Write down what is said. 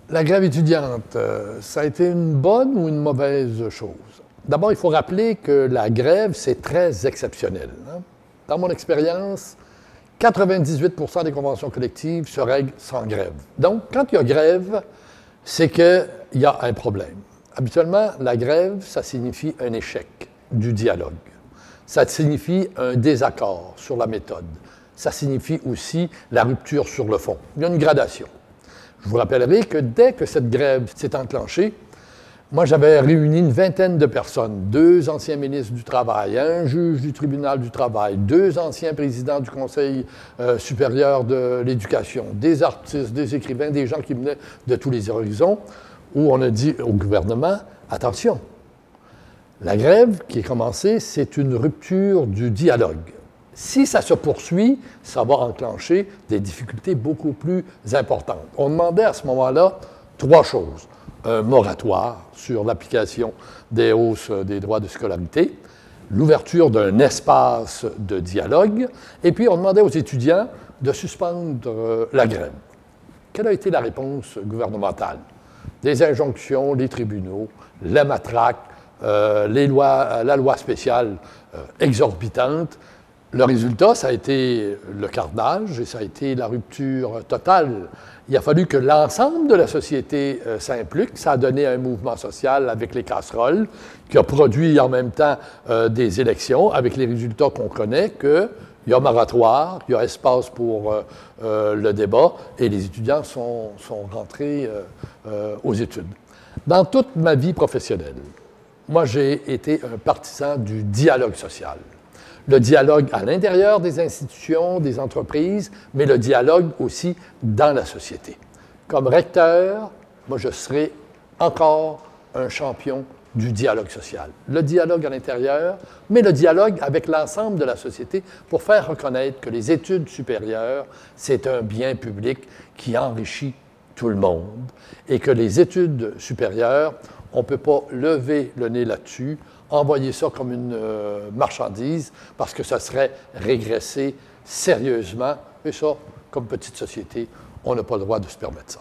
La grève étudiante, ça a été une bonne ou une mauvaise chose? D'abord, il faut rappeler que la grève, c'est très exceptionnel, hein? Dans mon expérience, 98 des conventions collectives se règlent sans grève. Donc, quand il y a grève, c'est qu'il y a un problème. Habituellement, la grève, ça signifie un échec du dialogue. Ça signifie un désaccord sur la méthode. Ça signifie aussi la rupture sur le fond. Il y a une gradation. Je vous rappellerai que dès que cette grève s'est enclenchée, moi, j'avais réuni une vingtaine de personnes, 2 anciens ministres du Travail, un juge du tribunal du travail, 2 anciens présidents du Conseil supérieur de l'éducation, des artistes, des écrivains, des gens qui venaient de tous les horizons, où on a dit au gouvernement, attention, la grève qui est commencée, c'est une rupture du dialogue. Si ça se poursuit, ça va enclencher des difficultés beaucoup plus importantes. On demandait à ce moment-là 3 choses. Un moratoire sur l'application des hausses des droits de scolarité, l'ouverture d'un espace de dialogue, et puis on demandait aux étudiants de suspendre la grève. Quelle a été la réponse gouvernementale? Des injonctions, les tribunaux, la matraque, la loi spéciale exorbitante. Le résultat, ça a été le carnage et ça a été la rupture totale. Il a fallu que l'ensemble de la société s'implique. Ça a donné un mouvement social avec les casseroles qui a produit en même temps des élections avec les résultats qu'on connaît, qu'il y a moratoire, il y a espace pour le débat et les étudiants sont rentrés aux études. Dans toute ma vie professionnelle, moi, j'ai été un partisan du dialogue social. Le dialogue à l'intérieur des institutions, des entreprises, mais le dialogue aussi dans la société. Comme recteur, moi, je serai encore un champion du dialogue social. Le dialogue à l'intérieur, mais le dialogue avec l'ensemble de la société pour faire reconnaître que les études supérieures, c'est un bien public qui enrichit tout le monde et que les études supérieures, on ne peut pas lever le nez là-dessus, envoyer ça comme une marchandise, parce que ça serait régresser sérieusement. Et ça, comme petite société, on n'a pas le droit de se permettre ça.